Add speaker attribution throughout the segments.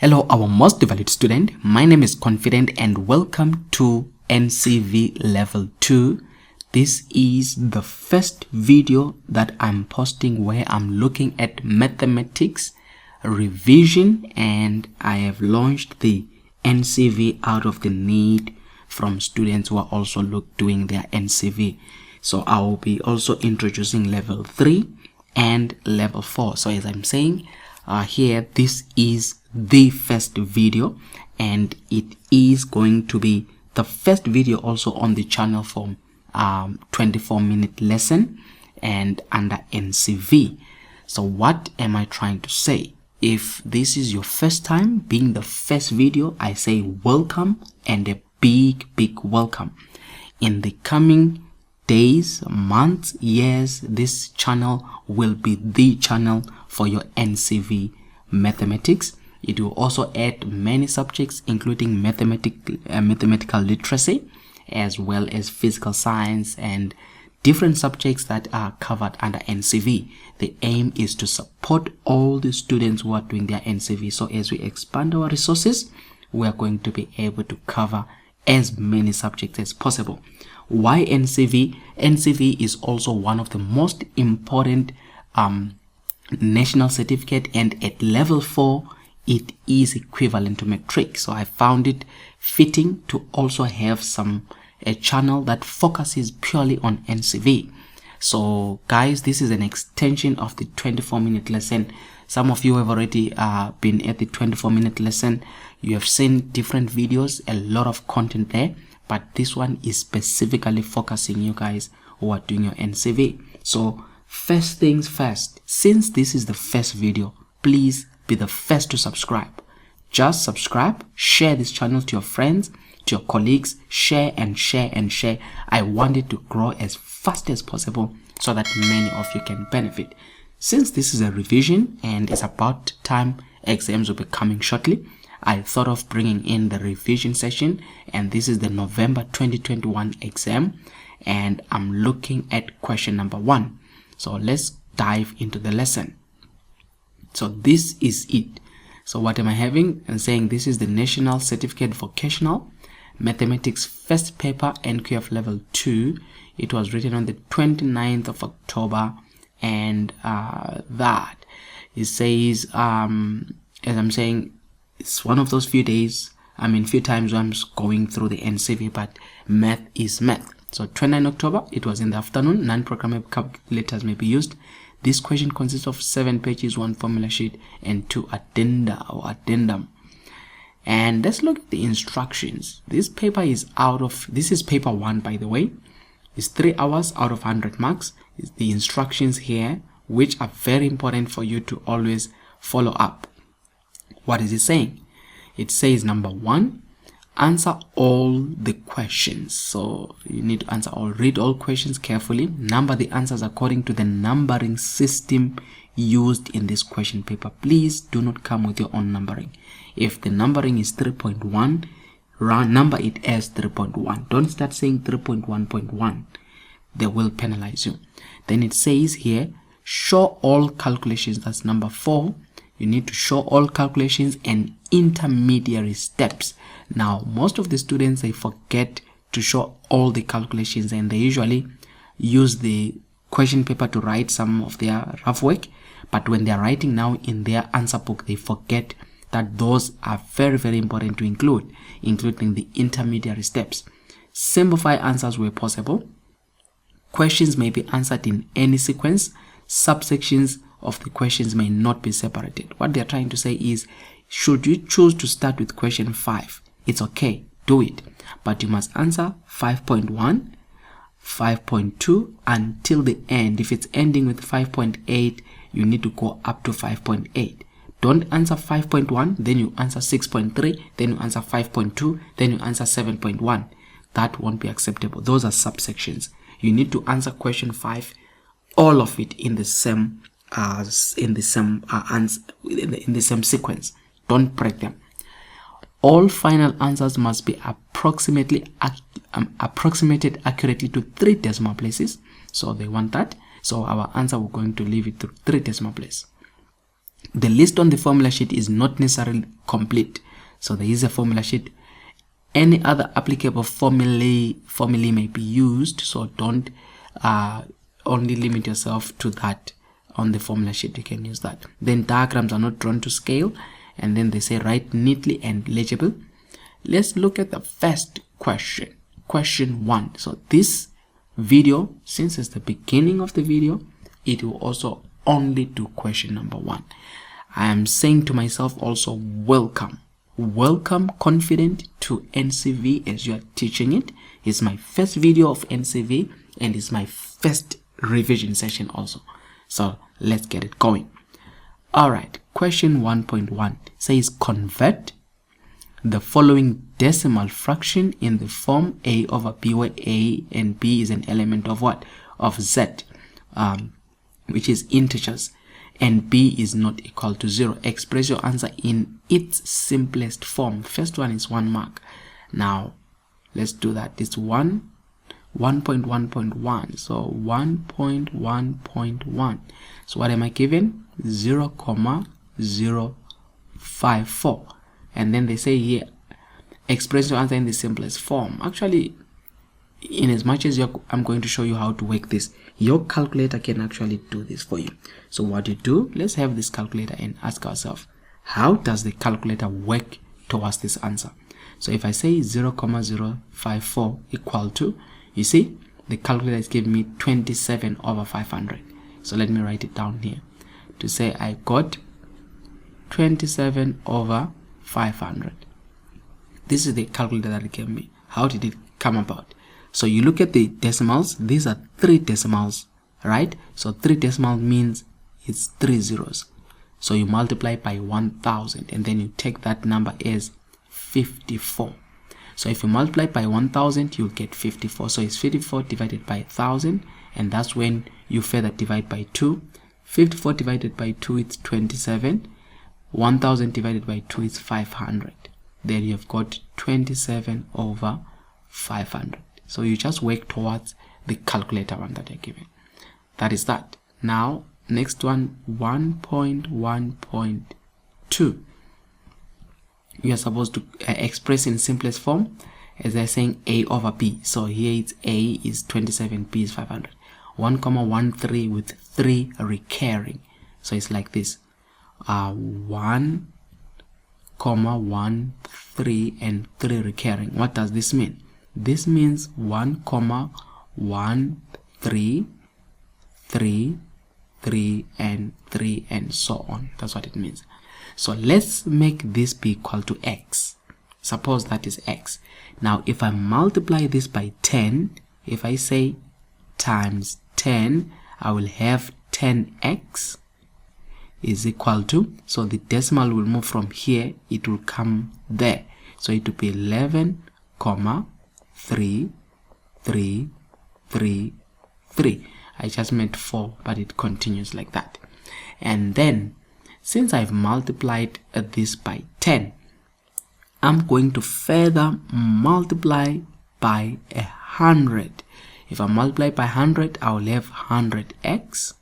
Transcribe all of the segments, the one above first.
Speaker 1: Hello, our most valued student. My name is Confident and welcome to NCV Level 2. This is the first video that I'm posting where I'm looking at mathematics revision, and I have launched the NCV out of the need from students who are also doing their NCV. So I will be also introducing Level 3 and Level 4. So as I'm saying here, this is the first video, and it is going to be the first video also on the channel for 24-minute lesson and under NCV. So what am I trying to say? If this is your first time being the first video, I say welcome and a big welcome. In the coming days, months, years, this channel will be the channel for your NCV mathematics. It will also add many subjects including mathematical literacy, as well as physical science and different subjects that are covered under NCV. The aim is to support all the students who are doing their NCV. So as we expand our resources, we are going to be able to cover as many subjects as possible. Why NCV? NCV is also one of the most important national certificate, and at level 4 it is equivalent to matric. So I found it fitting to also have a channel that focuses purely on NCV. So guys, this is an extension of the 24-minute lesson. Some of you have already been at the 24-minute lesson. You have seen different videos, a lot of content there, but this one is specifically focusing you guys who are doing your NCV. So first things first, since this is the first video, please be the first to subscribe. Just subscribe, share this channel to your friends, to your colleagues, share and share and share. I want it to grow as fast as possible so that many of you can benefit. Since this is a revision and it's about time exams will be coming shortly, I thought of bringing in the revision session, and this is the November 2021 exam, and I'm looking at question number 1. So let's dive into the lesson. So this is it. So what am I having? I'm saying this is the National Certificate Vocational Mathematics first paper, NQF level 2. It was written on the 29th of October, and that it says as I'm saying, it's one of those few times when I'm going through the NCV, but math is math. So 29 October, it was in the afternoon. Non-programmable calculators may be used. This question consists of 7 pages, 1 formula sheet, and 2 addenda or addendum. And let's look at the instructions. This is paper 1, by the way. It's 3 hours out of 100 marks. It's the instructions here, which are very important for you to always follow up. What is it saying? It says number 1, answer all the questions. So you need to read all questions carefully, number the answers according to the numbering system used in this question paper. Please do not come with your own numbering. If the numbering is 3.1, number it as 3.1. Don't start saying 3.1.1. They will penalize you. Then it says here, show all calculations. That's number 4. You need to show all calculations and intermediary steps. Now, most of the students, they forget to show all the calculations, and they usually use the question paper to write some of their rough work. But when they're writing now in their answer book, they forget that those are very important to include, including the intermediary steps. Simplify answers where possible. Questions may be answered in any sequence. Subsections of the questions may not be separated. What they're trying to say is, should you choose to start with question 5, it's okay, do it, but you must answer 5.1, 5.2 until the end. If it's ending with 5.8, you need to go up to 5.8. Don't answer 5.1, then you answer 6.3, then you answer 5.2, then you answer 7.1. That won't be acceptable. Those are subsections. You need to answer question 5, all of it in the same sequence. Don't break them. All final answers must be approximated accurately to 3 decimal places. So they want that. So our answer, we're going to leave it to 3 decimal places. The list on the formula sheet is not necessarily complete. So there is a formula sheet. Any other applicable formulae may be used, so don't only limit yourself to that. On the formula sheet you can use that. Then diagrams are not drawn to scale, and then they say write neatly and legible. Let's look at the first question, question 1. So this video, since it's the beginning of the video, it will also only do question number 1. I am saying to myself also, welcome confident to NCV as you are teaching it. It's my first video of NCV and it's my first revision session also. So let's get it going. Alright, question 1.1 says convert the following decimal fraction in the form A over B, where A and B is an element of what? Of Z, which is integers, and B is not equal to 0. Express your answer in its simplest form. First one is 1 mark. Now let's do that. It's 1.1.1. So 1.1.1. So what am I given? 0,054. And then they say here, express your answer in the simplest form. Actually, in as much as I'm going to show you how to work this, your calculator can actually do this for you. So what you do, let's have this calculator and ask ourselves, how does the calculator work towards this answer? So if I say 0,054 equal to, you see, the calculator is giving me 27 over 500. So let me write it down here to say I got 27 over 500. This is the calculator that it gave me. How did it come about? So you look at the decimals. These are 3 decimals, right? So 3 decimal means it's 3 zeros. So you multiply by 1000 and then you take that number as 54. So if you multiply by 1000, you'll get 54. So it's 54 divided by 1000, and that's when you further divide by 2. 54 divided by 2 is 27. 1000 divided by 2 is 500. Then you've got 27 over 500. So you just work towards the calculator one that you're given. That is that. Now next one, 1.1.2. You are supposed to express in simplest form, as they're saying A over B. So here it's A is 27, B is 500. 1,13 with 3 recurring. So it's like this. 1,13 and 3 recurring. What does this mean? This means 1,13, 3, 3 and 3 and so on. That's what it means. So let's make this be equal to x. Suppose that is x. Now if I multiply this by 10, if I say times 10, I will have 10x is equal to, so the decimal will move from here, it will come there. So it will be 11, 3, 3, 3, 3. I just made 4, but it continues like that. And then since I've multiplied this by 10, I'm going to further multiply by 100. If I multiply by 100, I will have 100x,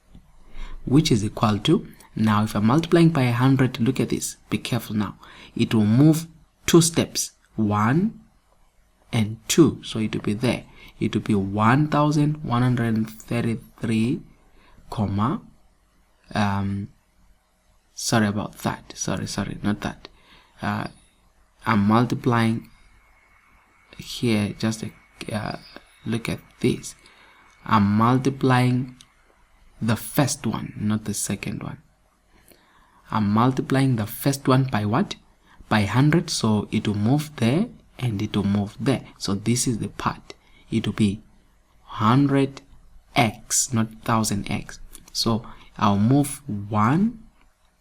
Speaker 1: which is equal to, now if I'm multiplying by 100, look at this, be careful now, it will move 2 steps, 1 and 2, so it will be there. It will be 1133, sorry about that, sorry, not that. I'm multiplying here, just look at this. I'm multiplying the first one, not the second one. I'm multiplying the first one by what? By 100, so it will move there and it will move there. So this is the part. It will be 100x, not 1000x. So I'll move 1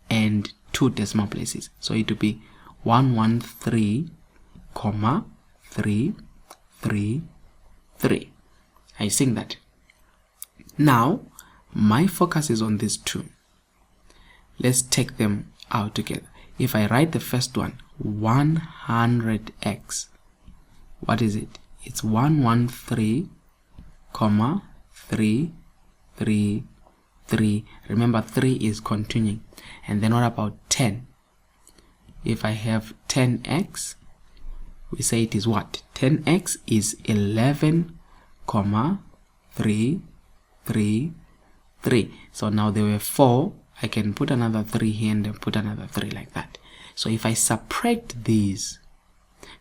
Speaker 1: and 2 decimal places. So it will be 113, 3, 3, 3. I sing that. Now my focus is on these 2. Let's take them out together. If I write the first one, 100x, what is it? It's 113, 3, 3, 3. Remember, 3 is continuing. And then what about 10? If I have 10x, we say it is what? 10x is 11,333. So now there were 4. I can put another 3 here and then put another 3 like that. So if I subtract these,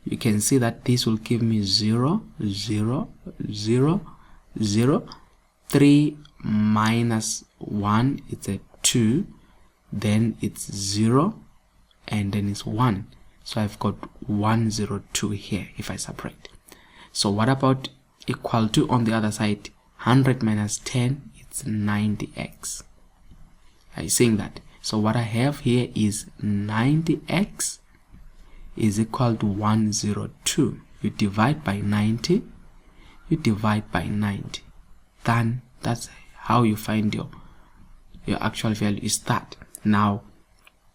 Speaker 1: you can see that this will give me 0, 0, 0, 0. 3 minus 1, it's a 2. Then it's 0. And then it's 1. So I've got 102 here if I subtract. So what about equal to on the other side? 100 minus 10, it's 90x. Are you seeing that? So what I have here is 90x is equal to 102. You divide by 90, you divide by 90. Then that's how you find your actual value is that. Now,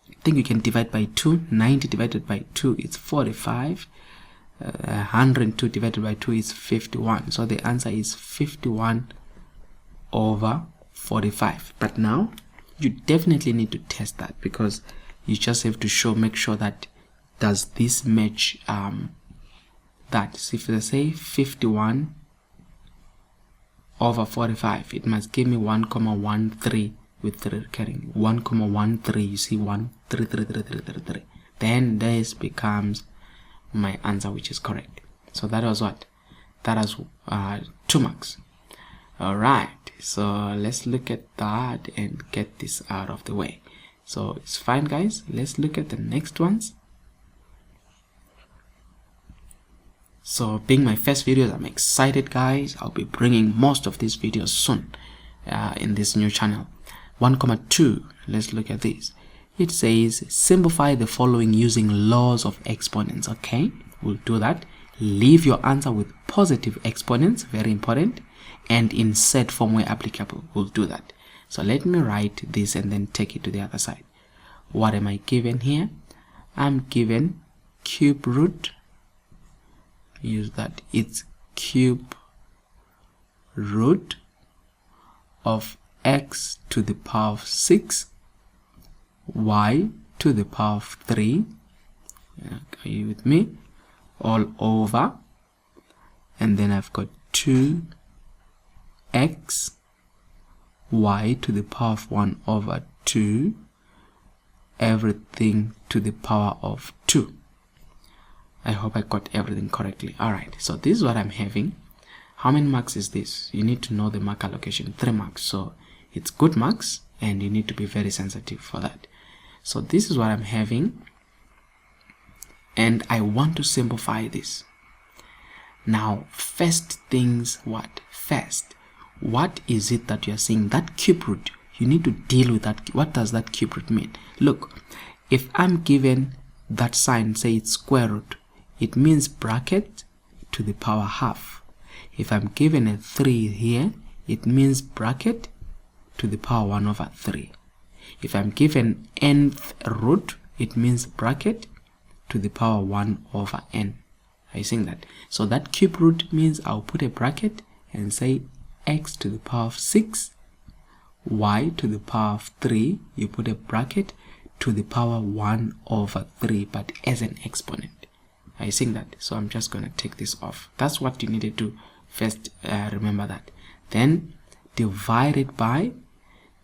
Speaker 1: I think you can divide by 2. 90 divided by 2 is 45. 102 divided by 2 is 51. So the answer is 51 over 45. But now, you definitely need to test that, because you just have to make sure that does this match that. So if they say 51 over 45, it must give me 1,13 with 3 recurring. 1,13, you see 1, 3, 3, 3, 3, 3, 3. Then this becomes my answer, which is correct. So that was what? That was 2 marks. Alright, so let's look at that and get this out of the way. So it's fine, guys. Let's look at the next ones. So being my first videos, I'm excited, guys. I'll be bringing most of these videos soon in this new channel. 1,2, let's look at this. It says simplify the following using laws of exponents. Okay, we'll do that. Leave your answer with positive exponents, very important, and insert form where applicable. We'll do that. So let me write this and then take it to the other side. What am I given here? I'm given cube root. Use that. It's cube root of x to the power of 6, y to the power of 3. Are you with me? All over. And then I've got 2x y to the power of 1 over 2, everything to the power of 2. I hope I got everything correctly. Alright, so this is what I'm having. How many marks is this? You need to know the mark allocation. 3 marks. So it's good marks, and you need to be very sensitive for that. So this is what I'm having, and I want to simplify this. Now, first things what? First, what is it that you're seeing? That cube root, you need to deal with that. What does that cube root mean? Look, if I'm given that sign, say it's square root, it means bracket to the power half. If I'm given a 3 here, it means bracket to the power 1 over 3. If I'm given nth root, it means bracket to the power 1 over n. Are you seeing that? So that cube root means I'll put a bracket and say x to the power of 6, y to the power of 3, you put a bracket to the power 1 over 3, but as an exponent. Are you seeing that? So I'm just going to take this off. That's what you needed to first remember that. Then divide it by,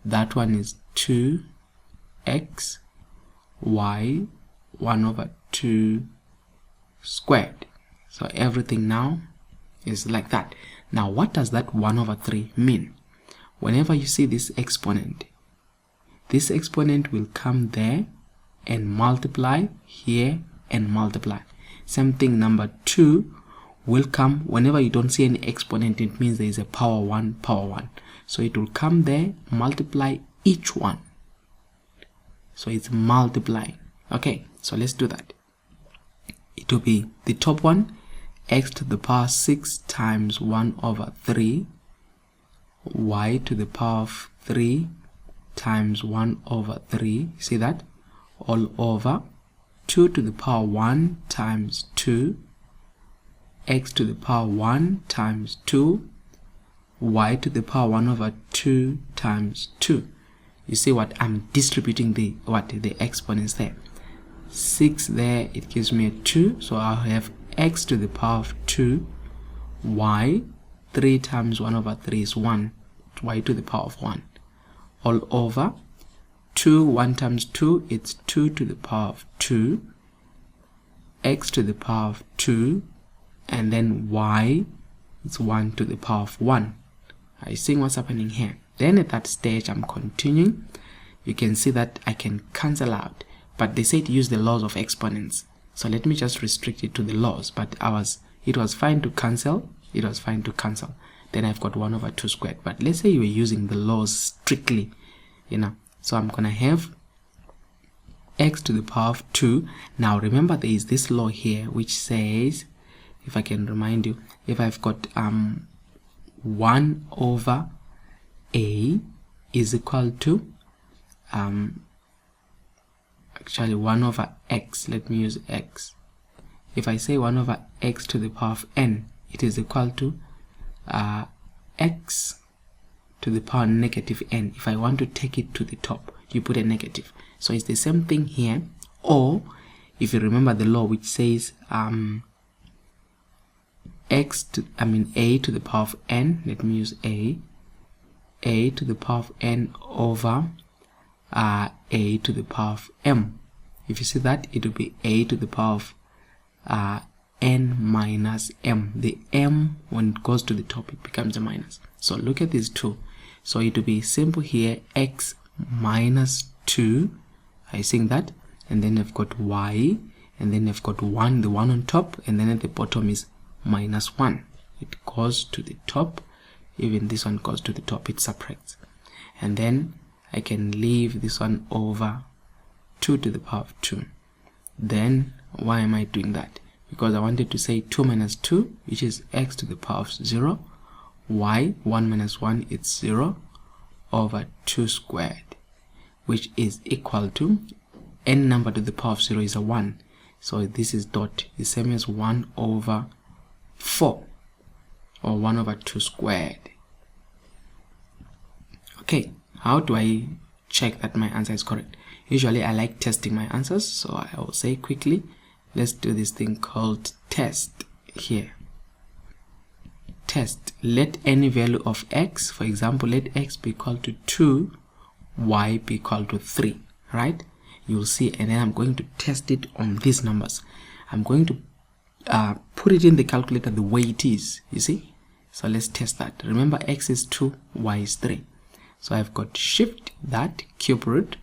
Speaker 1: that one is 2x y 1 over 2 squared. So everything now is like that. Now what does that 1 over 3 mean? Whenever you see this exponent will come there and multiply here and multiply. Same thing, number 2 will come whenever you don't see any exponent. It means there is a power 1, power 1. So it will come there, multiply each one. So it's multiplying. Okay, so let's do that. It will be the top one, x to the power 6 times 1 over 3, y to the power of 3 times 1 over 3. See that? All over 2 to the power 1 times 2, x to the power 1 times 2, y to the power 1 over 2 times 2. You see what? I'm distributing the exponents there. 6 there, it gives me a 2, so I'll have x to the power of 2, y, 3 times 1 over 3 is 1, y to the power of 1, all over 2, 1 times 2, it's 2 to the power of 2, x to the power of 2, and then y, it's 1 to the power of 1. Are you seeing what's happening here? Then at that stage, I'm continuing. You can see that I can cancel out, but they say to use the laws of exponents. So let me just restrict it to the laws, but it was fine to cancel. It was fine to cancel. Then I've got 1 over 2 squared. But let's say you were using the laws strictly, So I'm going to have x to the power of 2. Now remember, there is this law here which says, if I can remind you, if I've got 1 over a is equal to actually 1 over x, let me use x. If I say 1 over x to the power of n, it is equal to x to the power negative n. If I want to take it to the top, you put a negative. So it's the same thing here. Or if you remember the law which says a to the power of n, let me use a to the power of n over a to the power of m. If you see that, it will be a to the power of n minus m. The m, when it goes to the top, it becomes a minus. So look at these two. So it will be simple here, x minus 2. Are you seeing that? And then I've got y, and then I've got 1, the 1 on top, and then at the bottom is minus 1. It goes to the top. Even this one goes to the top, it subtracts. And then I can leave this one over 2 to the power of 2. Then why am I doing that? Because I wanted to say 2 minus 2, which is x to the power of 0, y, 1 minus 1, it's 0, over 2 squared, which is equal to n number to the power of 0 is a 1. So this is dot, the same as 1 over 4, or 1 over 2 squared. Okay, how do I check that my answer is correct? Usually I like testing my answers, so I will say quickly, let's do this thing called test here. Test, let any value of x, for example, let x be equal to 2, y be equal to 3, right? You'll see, and then I'm going to test it on these numbers. I'm going to put it in the calculator the way it is, you see? So let's test that. Remember, x is 2, y is 3. So I've got shift that cube root,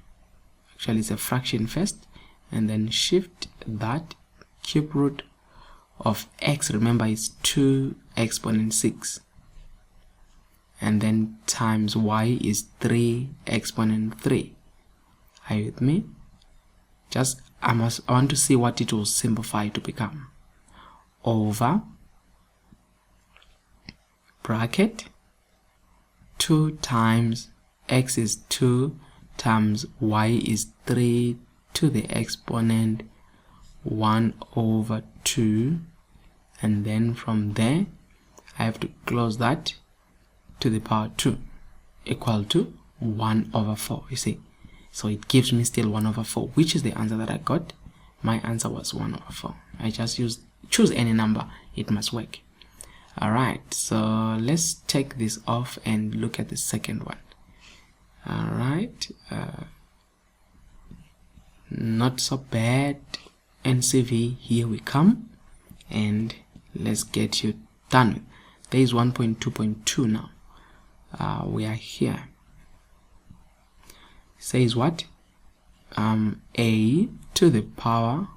Speaker 1: actually it's a fraction first, and then shift that cube root of x, remember it's 2 exponent 6, and then times y is 3 exponent 3. Are you with me? Just I want to see what it will simplify to become. Over bracket 2 times x is 2 times y is 3 to the exponent 1 over 2, and then from there I have to close that to the power 2 equal to 1 over 4, you see. So it gives me still 1 over 4, which is the answer that I got. My answer was 1 over 4. I just choose any number, it must work. Alright, so let's take this off and look at the second one. Alright, not so bad. NCV, here we come, and let's get you done. There is 1.2.2 now. We are here. Says what? A to the power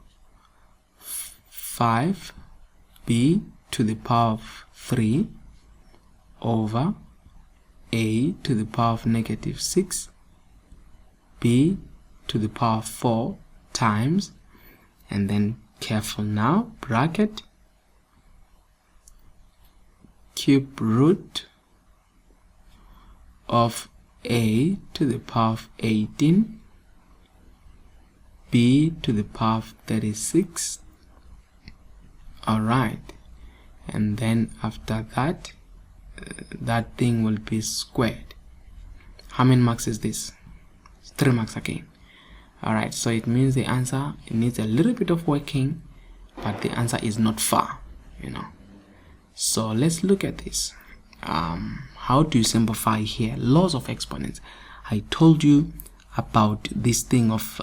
Speaker 1: 5, b to the power of 3 over a to the power of negative 6, b to the power of 4 times, and then careful now, bracket cube root of a to the power of 18, b to the power of 36. Alright, and then after that that thing will be squared. How many marks is this? 3 marks again. Alright, so it means the answer, it needs a little bit of working, but the answer is not far, So let's look at this. How do you simplify here? Laws of exponents. I told you about this thing of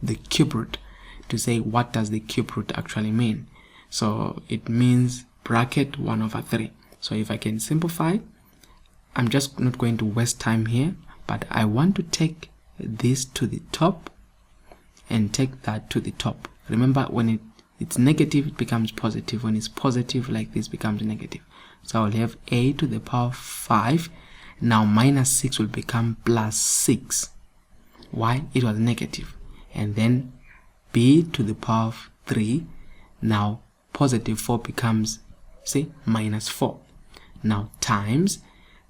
Speaker 1: the cube root, to say what does the cube root actually mean. So it means bracket 1 over 3. So if I can simplify, I'm just not going to waste time here, but I want to take this to the top and take that to the top. Remember, when it's negative, it becomes positive. When it's positive like this, becomes negative. So I'll have a to the power 5. Now minus 6 will become plus 6. Why? It was negative. And then b to the power of 3. Now positive 4 becomes, see, minus 4. Now times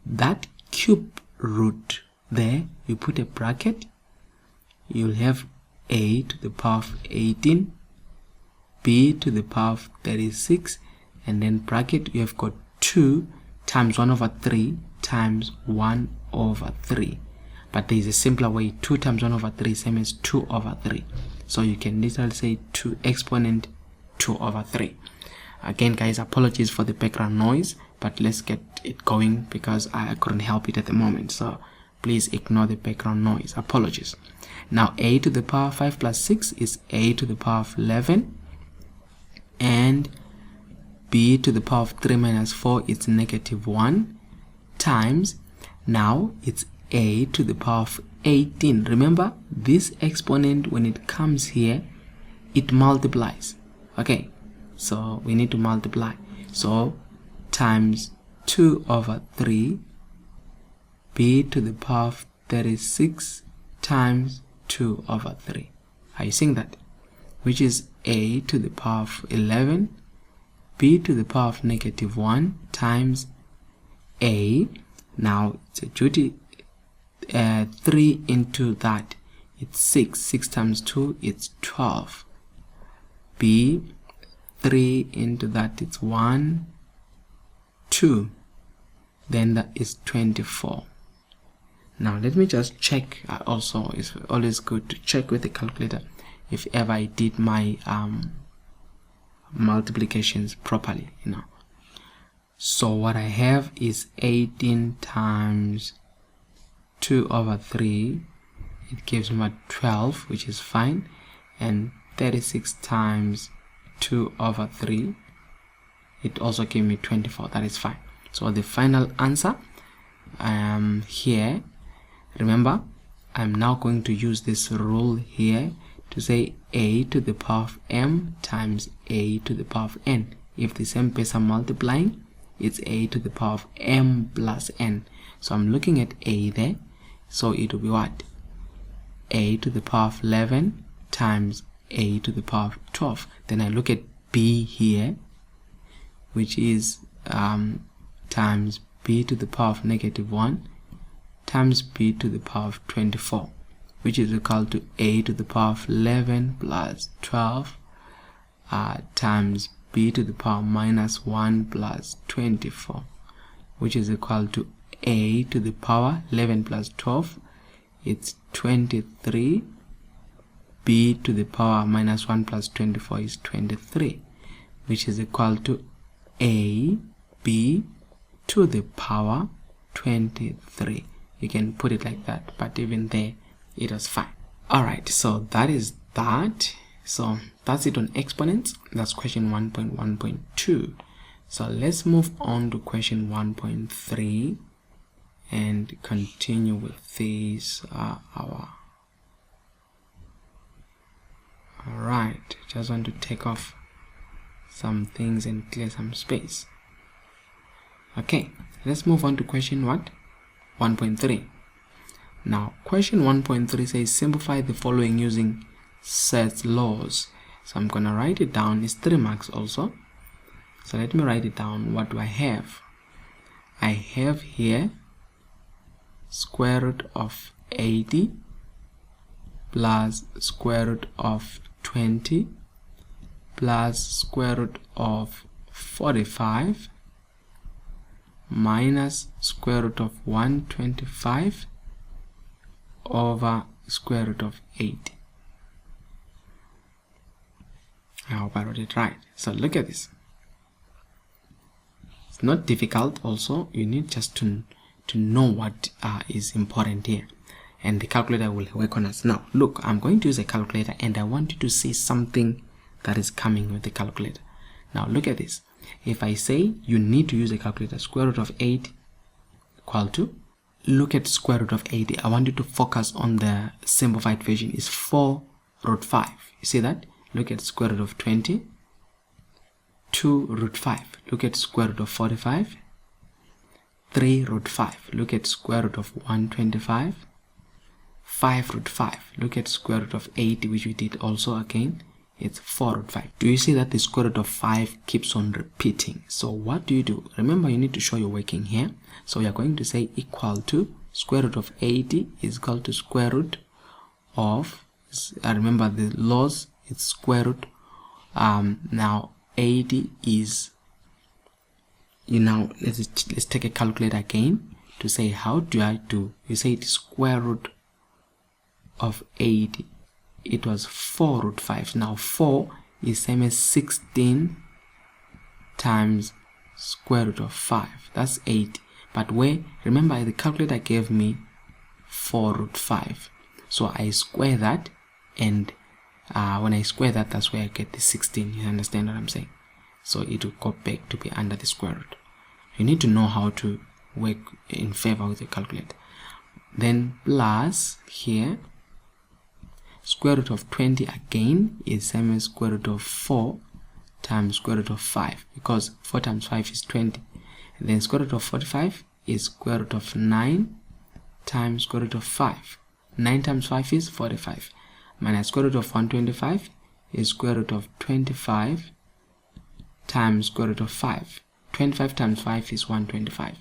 Speaker 1: that cube root there, you put a bracket, you'll have a to the power of 18, b to the power of 36, and then bracket, you have got 2 times 1 over 3 times 1 over 3. But there is a simpler way. 2 times 1 over 3 same as 2 over 3. So you can literally say 2 exponent 2 over 3. Again, guys, apologies for the background noise, but let's get it going because I couldn't help it at the moment. So please ignore the background noise. Apologies. Now a to the power 5 plus 6 is a to the power of 11, and b to the power of 3 minus 4 is negative 1, times, now it's a to the power of 18. Remember, this exponent, when it comes here, it multiplies. Okay, so we need to multiply. So times 2 over 3 b to the power of 36 times 2 over 3. Are you seeing that? Which is a to the power of 11 b to the power of negative 1 times a. Now it's a duty 3 into that, it's 6. 6 times 2, it's 12. b, 3 into that, it's 1, 2. Then that is 24. Now let me just check. Also, it's always good to check with the calculator if ever I did my multiplications properly. So what I have is 18 times 2 over 3. It gives me 12, which is fine, and 36 times 2 over 3. It also gave me 24. That is fine. So the final answer here, remember, I'm now going to use this rule here to say a to the power of m times a to the power of n. If the same pace are multiplying, it's a to the power of m plus n. So I'm looking at a there, so it will be what? A to the power of 11 times a to the power of 12. Then I look at b here, which is times b to the power of negative 1 times b to the power of 24, which is equal to a to the power of 11 plus 12 times b to the power minus 1 plus 24, which is equal to a to the power 11 plus 12, it's 23. B to the power minus 1 plus 24 is 23, which is equal to a b to the power 23. You can put it like that, but even there it was fine. Alright, so that is that. So that's it on exponents. That's question 1.1.2. So let's move on to question 1.3 and continue with this Alright, just want to take off some things and clear some space. Okay, let's move on to question 1.3. Now question 1.3 says simplify the following using set laws. So I'm gonna write it down. It's 3 marks also. So let me write it down. What do I have? I have here square root of 80 plus square root of 20 plus square root of 45 minus square root of 125 over square root of 80. I hope I wrote it right. So look at this. It's not difficult. Also, you need just to know what is important here, and the calculator will work on us. Now look, I'm going to use a calculator, and I want you to see something that is coming with the calculator. Now look at this. If I say you need to use a calculator, square root of 8 equal to, look at square root of 80. I want you to focus on the simplified version. Is 4 root 5. You see that? Look at square root of 20, 2 root 5. Look at square root of 45, 3 root 5. Look at square root of 125, 5 root 5. Look at square root of 80, which we did also again. It's 4 root 5. Do you see that the square root of 5 keeps on repeating? So what do you do? Remember, you need to show your working here. So we are going to say equal to square root of 80 is equal to square root of, remember the laws, it's square root. Now 80 is, let's take a calculator again to say how do I do. You say it's square root of 80. It was 4 root 5. Now 4 is same as 16 times square root of 5. That's 80. But remember the calculator gave me 4 root 5. So I square that, and when I square that, that's where I get the 16. You understand what I'm saying? So it will go back to be under the square root. You need to know how to work in favor with the calculator. Then plus here, square root of 20 again is same as square root of 4 times square root of 5, because 4 times 5 is 20. And then square root of 45 is square root of 9 times square root of 5. 9 times 5 is 45. Minus square root of 125 is square root of 25 times square root of 5. 25 times 5 is 125.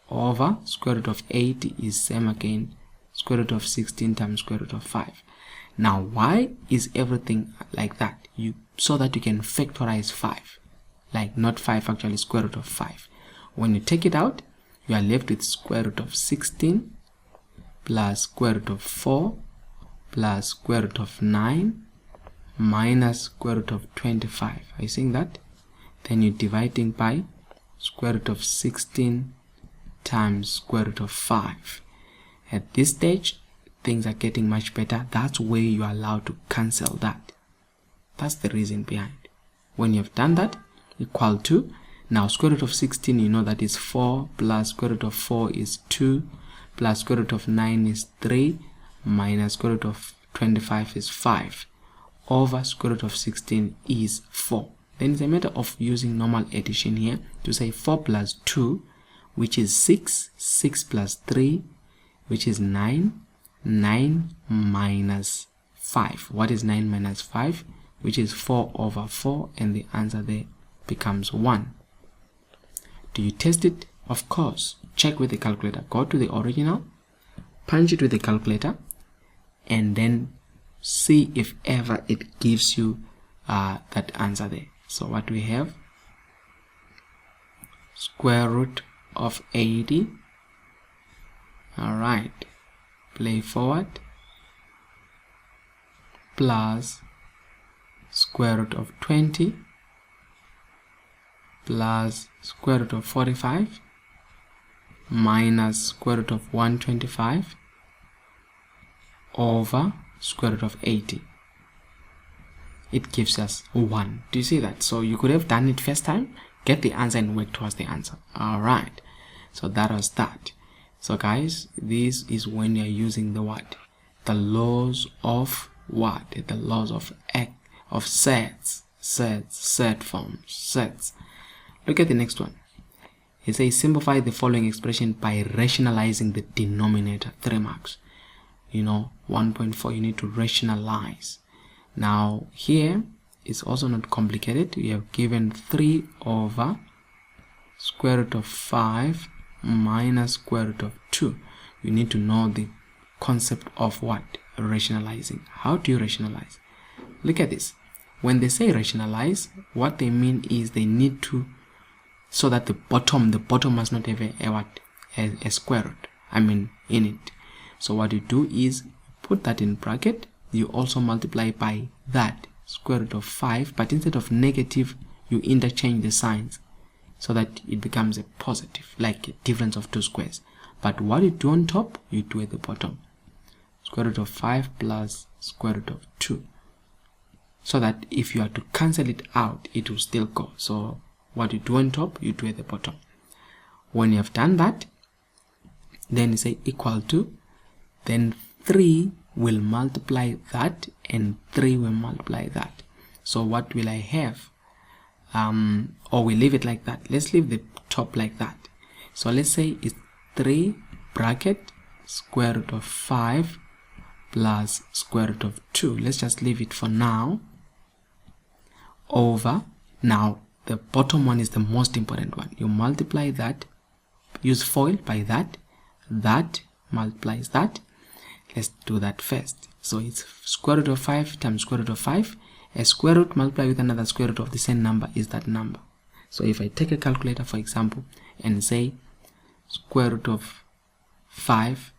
Speaker 1: Over square root of 80 is same again, square root of 16 times square root of 5. Now why is everything like that? So that you can factorize 5. Like not 5, actually square root of 5. When you take it out, you are left with square root of 16 plus square root of 4 plus square root of 9 minus square root of 25. Are you seeing that? Then you're dividing by square root of 16 times square root of 5. At this stage, things are getting much better. That's where you are allowed to cancel that. That's the reason behind. When you've done that, equal to, now square root of 16, you know that is 4 plus square root of 4 is 2 plus square root of 9 is 3 minus square root of 25 is 5 over square root of 16 is 4. Then it's a matter of using normal addition here to say 4 plus 2, which is 6, 6 plus 3, which is 9, 9 minus 5. What is 9 minus 5? Which is 4 over 4, and the answer there becomes 1. Do you test it? Of course. Check with the calculator. Go to the original, punch it with the calculator, and then see if ever it gives you that answer there. So what we have, square root of 80. Alright, play forward, plus square root of 20 plus square root of 45 minus square root of 125 over square root of 80. It gives us 1. Do you see that? So you could have done it first time, get the answer and work towards the answer. Alright, so that was that. So guys, this is when you're using the what? The laws of what? The laws of sets, set forms, sets. Look at the next one. It says simplify the following expression by rationalizing the denominator. 3 marks. 1.4, you need to rationalize. Now here it's also not complicated. We have given 3 over square root of 5 minus square root of 2. You need to know the concept of what? Rationalizing. How do you rationalize? Look at this. When they say rationalize, what they mean is they need to so that the bottom must not have a square root, in it. So what you do is put that in bracket. You also multiply by that square root of 5, but instead of negative, you interchange the signs so that it becomes a positive, like a difference of 2 squares. But what you do on top, you do at the bottom. Square root of 5 plus square root of 2. So that if you are to cancel it out, it will still go. So what you do on top, you do at the bottom. When you have done that, then you say equal to, then 3 will multiply that and 3 will multiply that. So what will I have? Or we leave it like that. Let's leave the top like that. So let's say it's 3 bracket square root of 5 plus square root of 2. Let's just leave it for now. Over, now the bottom one is the most important one. You multiply that, use FOIL by that multiplies that. Let's do that first. So it's square root of 5 times square root of 5. A square root multiplied with another square root of the same number is that number. So if I take a calculator, for example, and say square root of 5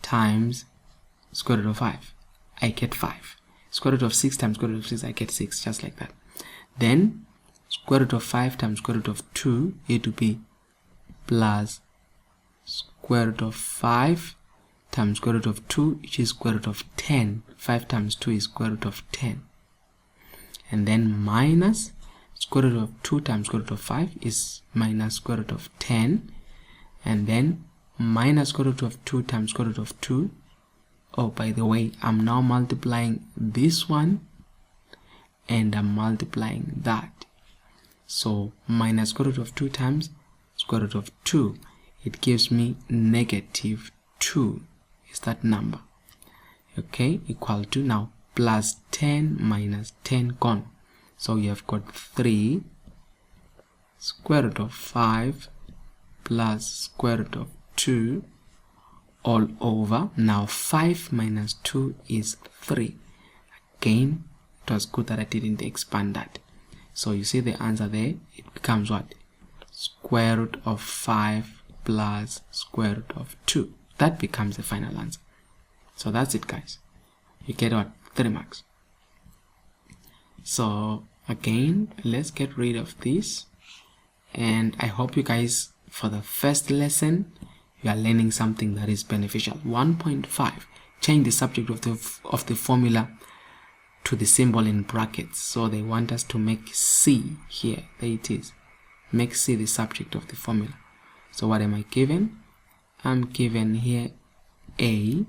Speaker 1: times square root of 5, I get 5. Square root of 6 times square root of 6, I get 6, just like that. Then square root of 5 times square root of 2, it will be plus square root of 5 times square root of 2, which is square root of 10. 5 times 2 is square root of 10. And then minus square root of 2 times square root of 5 is minus square root of 10. And then minus square root of 2 times square root of 2. Oh, by the way, I'm now multiplying this one and I'm multiplying that. So minus square root of 2 times square root of 2, it gives me negative 2 is that number. Okay, equal to, now plus 10 minus 10 gone. So you have got 3 square root of 5 plus square root of 2 all over. Now 5 minus 2 is 3. Again, it was good that I didn't expand that. So you see the answer there, it becomes what? Square root of 5 plus square root of 2. That becomes the final answer. So that's it, guys. You get what? 3 marks. So again, let's get rid of this. And I hope you guys, for the first lesson, you are learning something that is beneficial. 1.5, change the subject of the formula to the symbol in brackets. So they want us to make C here. There it is. Make C the subject of the formula. So what am I given? I'm given here A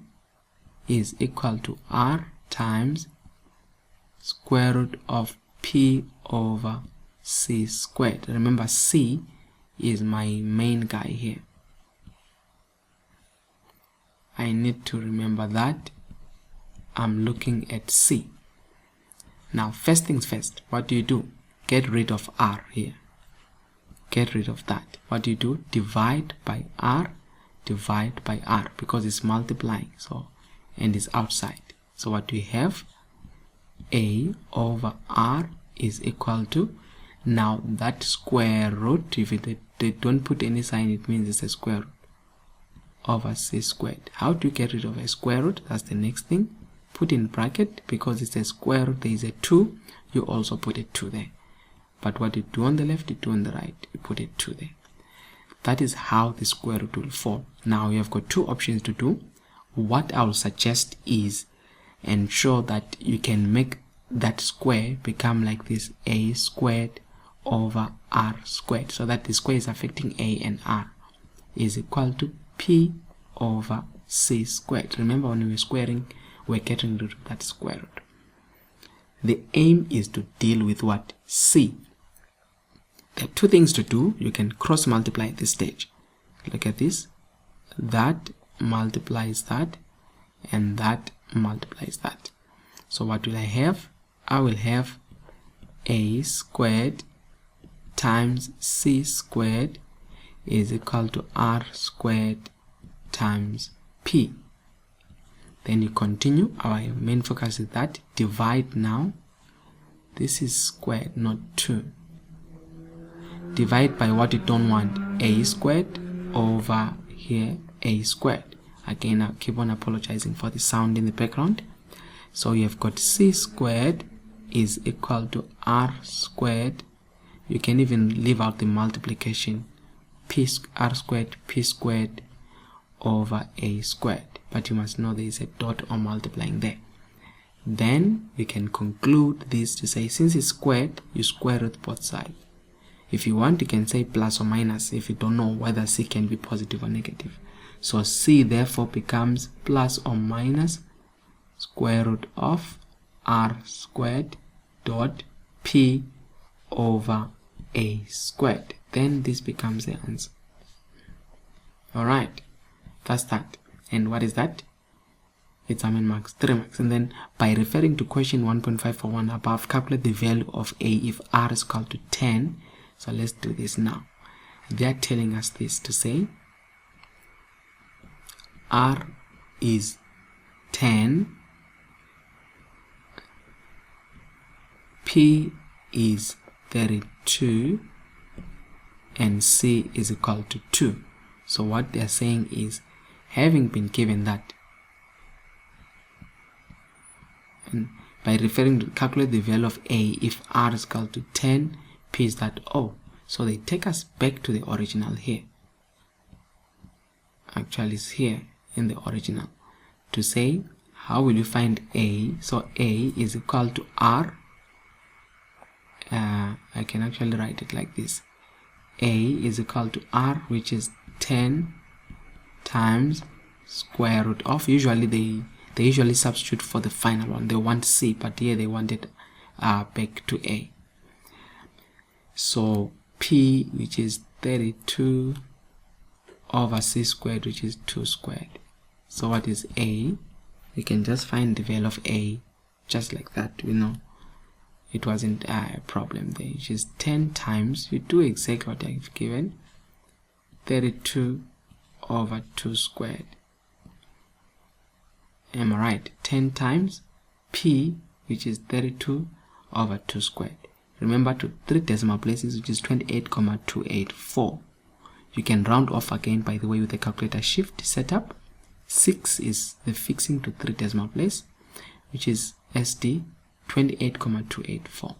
Speaker 1: is equal to R times square root of P over C squared. Remember, C is my main guy here. I need to remember that I'm looking at C. Now, first things first, what do? Get rid of R here. Get rid of that. What do? Divide by R, because it's multiplying, so, and it's outside. So what we have, A over R is equal to, now that square root, if they don't put any sign, it means it's a square root over C squared. How do you get rid of a square root? That's the next thing. Put in bracket, because it's a square root, there is a 2, you also put a 2 there. But what you do on the left, you do on the right, you put a 2 there. That is how the square root will fall. Now you have got 2 options to do. What I will suggest is ensure that you can make that square become like this, A squared over R squared, so that the square is affecting A and R is equal to P over C squared. Remember, when we were squaring, we're getting rid of that square root. The aim is to deal with what? C. There are 2 things to do. You can cross multiply at this stage. Look at this. That multiplies that, and that multiplies that. So what will I have? I will have A squared times C squared is equal to R squared times P. Then you continue. Our main focus is that. Divide now. This is squared, not 2. divide by what you don't want, a squared over here a squared. Again, I keep on apologizing for the sound in the background. So you've got c squared is equal to r squared. You can even leave out the multiplication, r squared p squared over a squared, but you must know there is a dot or multiplying there. Then we can conclude this to say, since it's squared, you square root both sides. If you want, you can say plus or minus if you don't know whether c can be positive or negative. So c therefore becomes plus or minus square root of r squared dot p over a squared. Then this becomes the answer. Alright, that's that. And what is that? It's how many marks? 3 marks. And then by referring to question 1.541 above, calculate the value of a if r is equal to 10. So let's do this now. They are telling us this to say r is 10, p is 32, and c is equal to 2. So what they are saying is, having been given that, and by referring to calculate the value of a if r is equal to 10, p is that o. So they take us back to the original here. Actually it's here in the original to say, how will you find a? So a is equal to r. I can actually write it like this. A is equal to r, which is 10 times square root of, usually they usually substitute for the final one. They want c, but here they wanted back to a. So p, which is 32 over c squared, which is 2 squared. So what is a? We can just find the value of a just like that. We know it wasn't a problem there. Which is 10 times, you do exactly what I've given, 32 over 2 squared. Am I right? 10 times p, which is 32 over 2 squared. Remember to 3 decimal places, which is 28,284. You can round off again, by the way, with the calculator shift setup. 6 is the fixing to 3 decimal place, which is SD 28,284.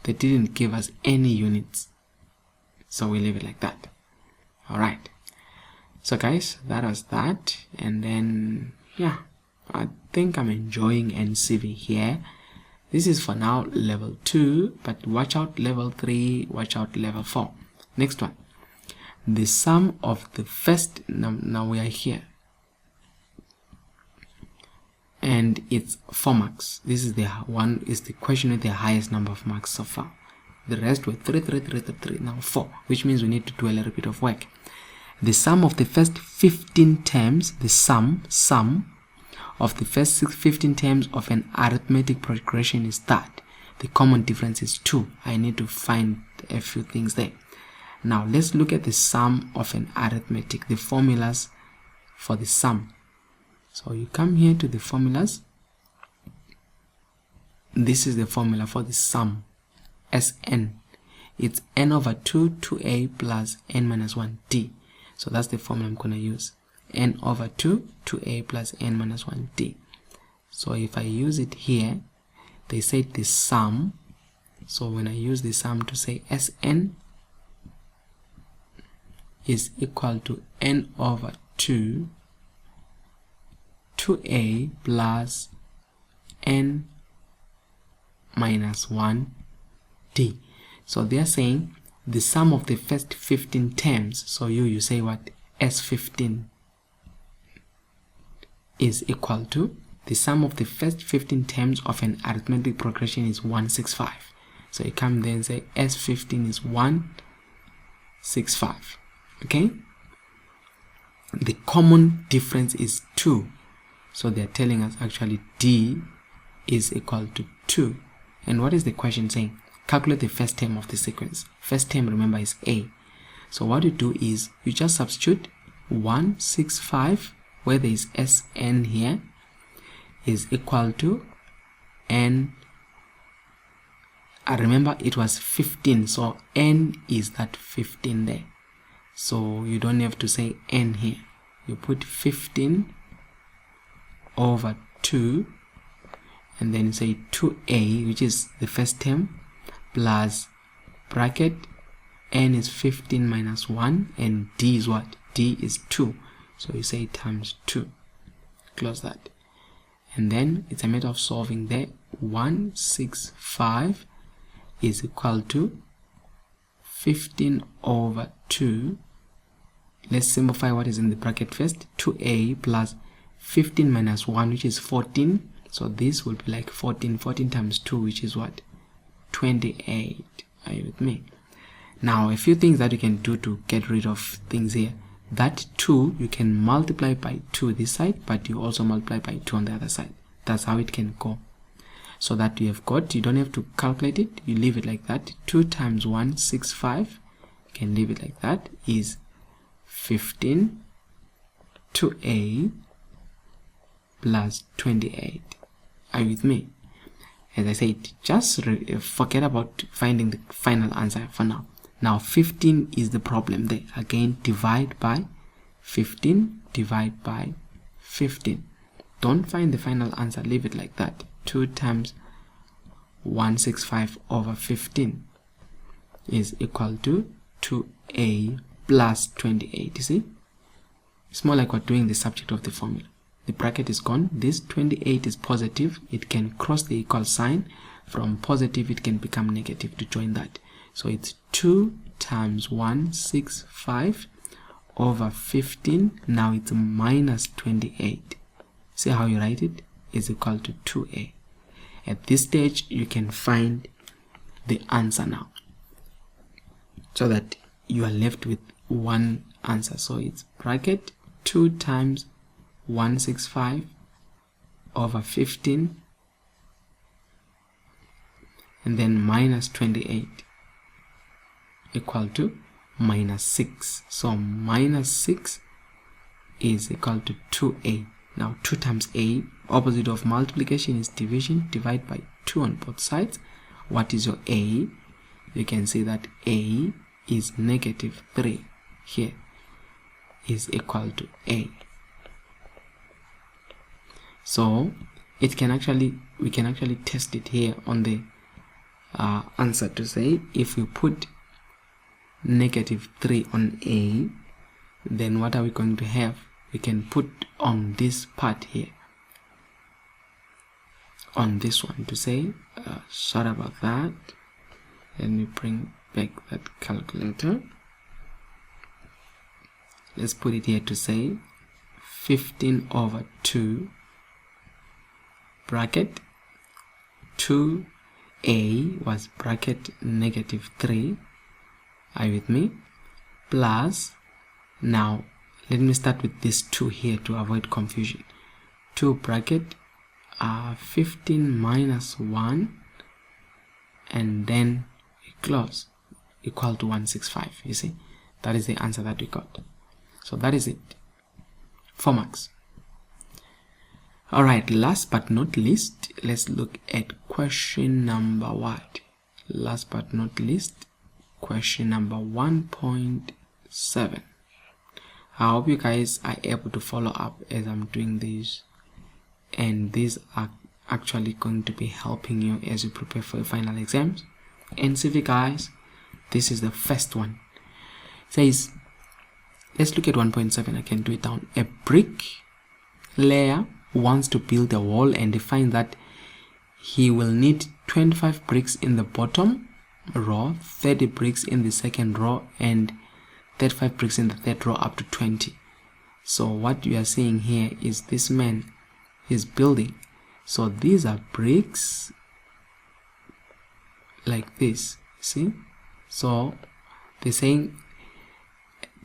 Speaker 1: They didn't give us any units, so we leave it like that. Alright, so guys, that was that. And then yeah, I think I'm enjoying NCV here. This is for now level 2, but watch out level 3, watch out level 4. Next one, the sum of the first, now we are here, and it's 4 marks. This is the one, is the question with the highest number of marks so far. The rest were 3, now 4, which means we need to do a little bit of work. The sum of the first 15 terms, the sum of the first 15 terms of an arithmetic progression is that. The common difference is 2. I need to find a few things there. Now let's look at the sum of an arithmetic, the formulas for the sum. So you come here to the formulas. This is the formula for the sum, Sn. It's n over 2 2a plus n minus 1d. So that's the formula I'm going to use. N over 2 2a plus n minus 1d. So if I use it here, they say the sum. So when I use the sum to say Sn is equal to n over 2 2a plus n minus 1d. So they are saying the sum of the first 15 terms. So you say what? S15 is equal to the sum of the first 15 terms of an arithmetic progression is 165. So you come there and say S15 is 165. Okay, the common difference is 2. So they're telling us actually D is equal to 2. And what is the question saying? Calculate the first term of the sequence. First term, remember, is A. So what you do is you just substitute 165, where there is Sn here, is equal to n remember it was 15, so n is that 15 there. So you don't have to say n here. You put 15 over 2 and then say 2a, which is the first term, plus bracket n is 15 minus 1, and d is what? D is 2. So you say times 2. Close that. And then it's a matter of solving there. 165 is equal to 15 over 2. Let's simplify what is in the bracket first. 2a plus 15 minus 1, which is 14. So this will be like 14 times 2, which is what? 28. Are you with me? Now, a few things that you can do to get rid of things here. That 2, you can multiply by 2 this side, but you also multiply by 2 on the other side. That's how it can go. So that you have got, you don't have to calculate it, you leave it like that. 2 times 165, you can leave it like that, is 15 2a plus 28. Are you with me? As I said, just forget about finding the final answer for now. Now 15 is the problem there. Again, divide by 15, divide by 15. Don't find the final answer, leave it like that. 2 times 165 over 15 is equal to 2a plus 28. You see? It's more like we're doing the subject of the formula. The bracket is gone. This 28 is positive. It can cross the equal sign. From positive, it can become negative to join that. So it's 2 times 165 over 15. Now it's minus 28. See how you write it? Is equal to 2a. At this stage, you can find the answer now, so that you are left with one answer. So it's bracket 2 times 165 over 15 and then minus 28 equal to minus 6. So minus 6 is equal to 2a. Now 2 times a, opposite of multiplication is division. Divide by 2 on both sides. What is your a? You can see that a is negative 3 here is equal to a. So we can actually test it here on the answer to say, if we put negative 3 on a, then what are we going to have? We can put on this part here, on this one, to say, sorry about that, let me bring back that calculator. Let's put it here to say 15 over 2 bracket 2a was bracket negative 3. Are you with me? Plus, now let me start with this 2 here to avoid confusion. 2 bracket 15 minus 1 and then we close, equal to 165. You see, that is the answer that we got. So that is it. 4 marks. Alright, last but not least, let's look at question number what? Last but not least, question number 1.7. I hope you guys are able to follow up as I'm doing this, and these are actually going to be helping you as you prepare for your final exams. NCV guys, this is the first one. It says, let's look at 1.7. I can do it down. A bricklayer wants to build a wall and define that he will need 25 bricks in the bottom row, 30 bricks in the second row, and 35 bricks in the third row up to 20. So what you are seeing here is this man is building. So these are bricks like this, see? So they're saying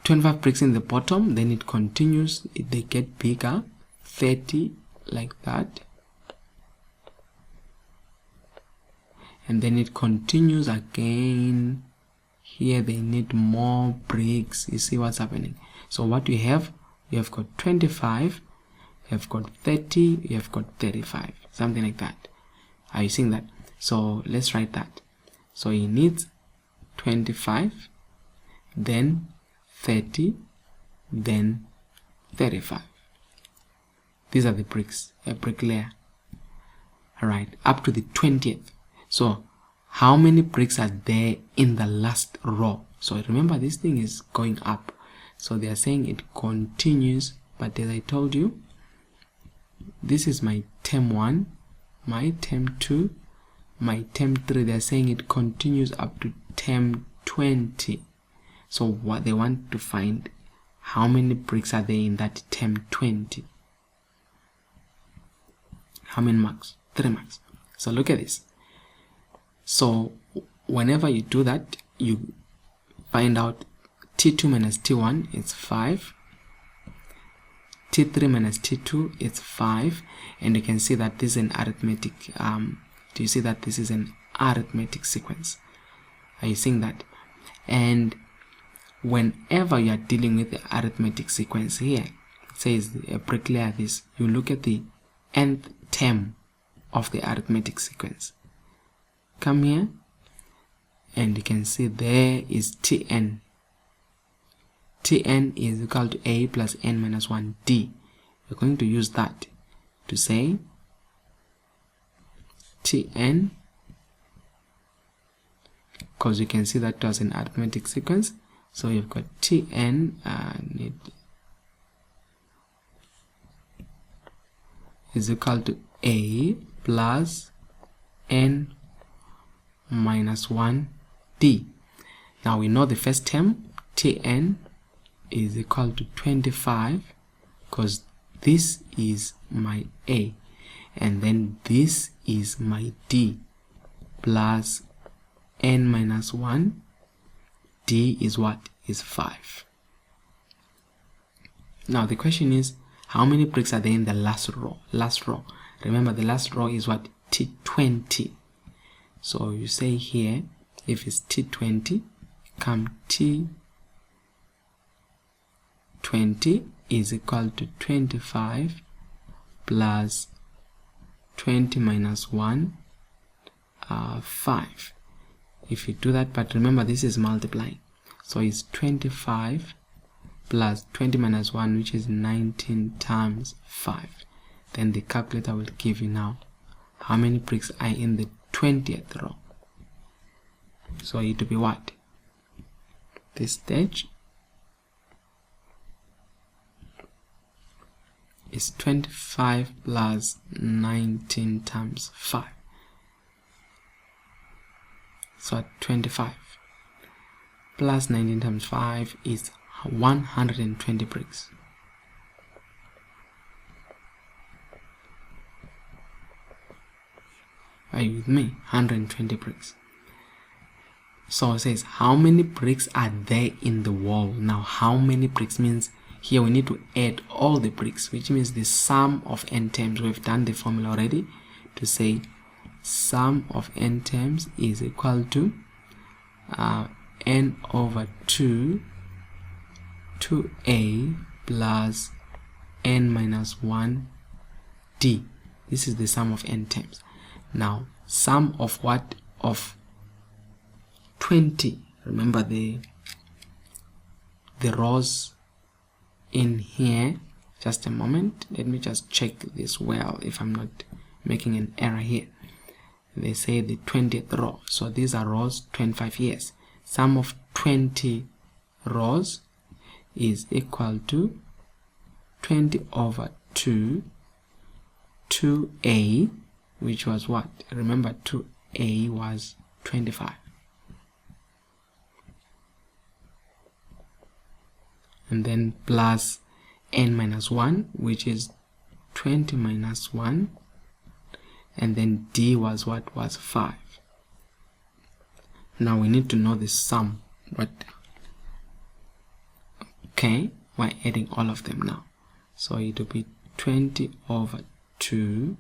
Speaker 1: 25 bricks in the bottom, then it continues, they get bigger, 30 like that, and then it continues again. Here they need more bricks. You see what's happening? So what you have got 25, you have got 30, you have got 35, something like that. Are you seeing that? So let's write that. So he needs 25, then 30, then 35. These are the bricks, a bricklayer. Alright, up to the 20th. So how many bricks are there in the last row? So remember, this thing is going up. So they are saying it continues, but as I told you, this is my term 1, my term 2, my term 3. They are saying it continues up to term 20. So what they want to find, how many bricks are there in that term 20? How many marks? 3 marks. So look at this. So whenever you do that, you find out T2 minus T1 is 5. T3 minus T2 is 5. And you can see that this is an arithmetic. Do you see that this is an arithmetic sequence? Are you seeing that? And whenever you are dealing with the arithmetic sequence here, it says a bricklayer this, you look at the nth term of the arithmetic sequence. Come here and you can see there is Tn. Tn is equal to a plus n minus 1 d. We're going to use that to say Tn, because you can see that was an arithmetic sequence. So you've got Tn is equal to a plus n minus 1 d. Now we know the first term, Tn, is equal to 25, because this is my a, and then this is my d, plus n minus 1, d is what? Is 5. Now the question is, how many bricks are there in the last row? Last row. Remember, the last row is what? T20. So you say here, if it's T20, come T20 is equal to 25 plus 20 minus 1, 5. If you do that, but remember this is multiplying. So it's 25 plus 20 minus 1, which is 19 times 5. Then the calculator will give you now how many bricks are in the 20th row. So it will be what? This stage is 25 plus 19 times 5. So 25 plus 19 times 5 is 120 bricks. Are you with me? 120 bricks. So it says, how many bricks are there in the wall? Now, how many bricks means here we need to add all the bricks, which means the sum of n terms. We've done the formula already to say sum of n terms is equal to n over 2 2a plus n minus 1 d. This is the sum of n terms. Now, sum of what? Of 20. Remember the rows in here. Just a moment. Let me just check this well if I'm not making an error here. They say the 20th row. So these are rows 25 years. Sum of 20 rows is equal to 20 over 2 2a, which was what? Remember 2a was 25. And then plus n minus 1, which is 20 minus 1. And then d was what? Was 5. Now we need to know the sum. But okay, we're adding all of them now. So it will be 20 over 2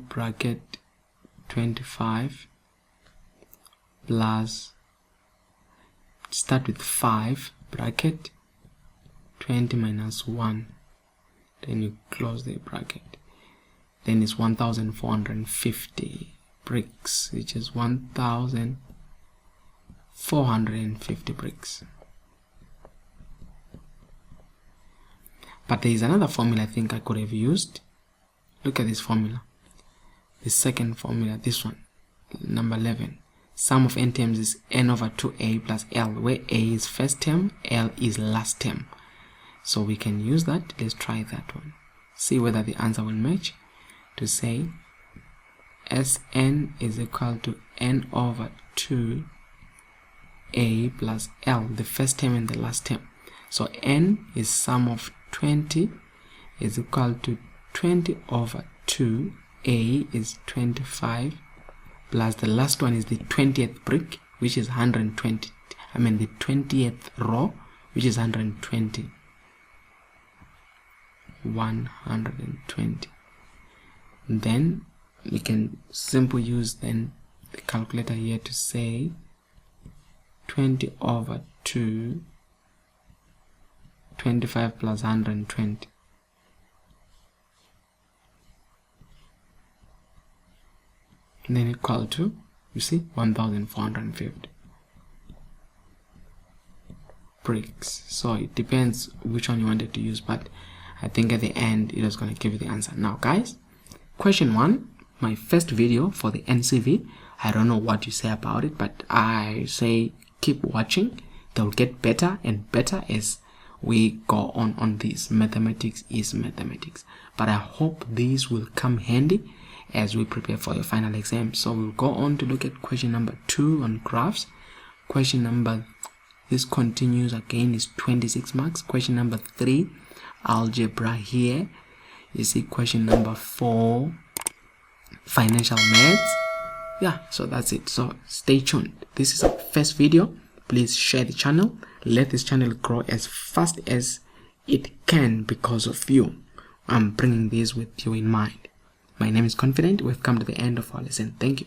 Speaker 1: bracket 25 plus, start with 5 bracket 20 minus 1, then you close the bracket, then it's 1450 bricks, which is 1,450 bricks. But there is another formula I think I could have used. Look at this formula. The second formula, this one, number 11. Sum of n terms is n over 2a plus l, where a is first term, l is last term. So we can use that. Let's try that one. See whether the answer will match. To say Sn is equal to n over 2a plus l, the first term and the last term. So n is sum of 20 is equal to 20 over 2, a is 25, plus the last one is the 20th brick, which is 120. I mean the 20th row, which is 120. 120. Then we can simply use then the calculator here to say 20 over 2, 25 plus 120. And then equal to, you see, 1,450 bricks. So it depends which one you wanted to use, but I think at the end it is going to give you the answer. Now guys, question 1, my first video for the NCV. I don't know what you say about it, but I say keep watching. They'll get better and better as we go on this. Mathematics is mathematics, but I hope these will come handy as we prepare for your final exam. So we'll go on to look at question number 2 on graphs. Question number, this continues again, is 26 marks. Question number 3, algebra here. You see question number 4, financial maths. Yeah, so that's it. So stay tuned. This is our first video. Please share the channel. Let this channel grow as fast as it can because of you. I'm bringing this with you in mind. My name is Confident. We've come to the end of our lesson. Thank you.